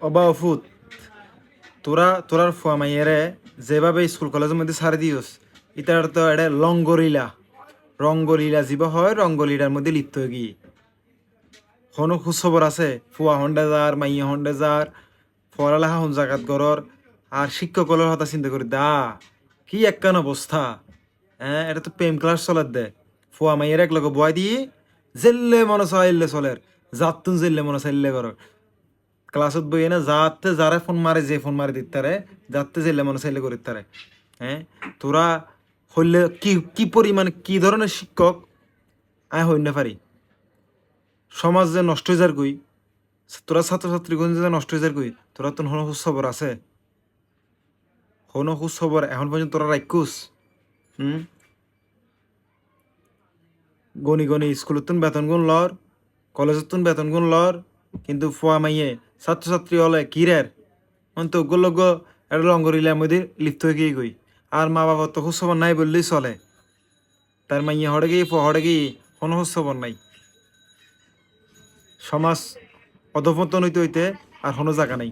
অবা অফুত তোরার ফুয়া মাইয়েরে যেভাবে স্কুল কলেজের মধ্যে ছাড়ি দিওস ইতার তো এটা রঙ্গলীলা জীব হয় রঙ্গলীলার মধ্যে লিপ্ত হয়ে গিয়ে কোনো খোঁজখবর আছে ফুয়া হন্ডে যার মাইয়া হন্ডে যার পড়ালেখা হন জাগাত গরর আর শিক্ষকলের কথা চিন্তা করি দা কি একখান অবস্থা। হ্যাঁ, এটা তো প্রেম ক্লাস চলার দে ফুয়া মাইয়ের এক লগে বয় দিয়ে জেললে মনে চাইলে চলের যাতুন জেললে মনে চাইলে করর ক্লাসত বইয়ে না যাতে যারা ফোন মারে যে ফোন মারে দিতারে যাতে জেললে মনে চাইলে করি তারে। হ্যাঁ, তোরা হইলে কি কি পরিমাণ কি ধরনের শিক্ষক আয় হইন না পারি সমাজ যে নষ্ট হয়ে যার কই তোরা ছাত্রছাত্রীগণ যে নষ্ট হয়ে যার কই তোরা তো হন খবর আছে হন খবর এখন পর্যন্ত তোরা রাখুস। হুম, গনি গনি স্কুলত তুন বেতন গুণ লর কলেজত তুন বেতন গুণ লর কিন্তু ফুয়া মাইয়ে ছাত্রছাত্রী হলে কিরের অন্ত গল্য এটা লঙ্গরিলার মধ্যে লিপ্ত হয়ে গিয়ে গই আর মা বাবা তো খোঁজ খবর নাই বললেই চলে তার মাইয়ে হড়ে গিয়ে ফুয়া হড়ে গিয়ে কোনো খোঁজ খবর নাই। সমাজ অধপতন হইতে হইতে আর কোনো জায়গা নাই।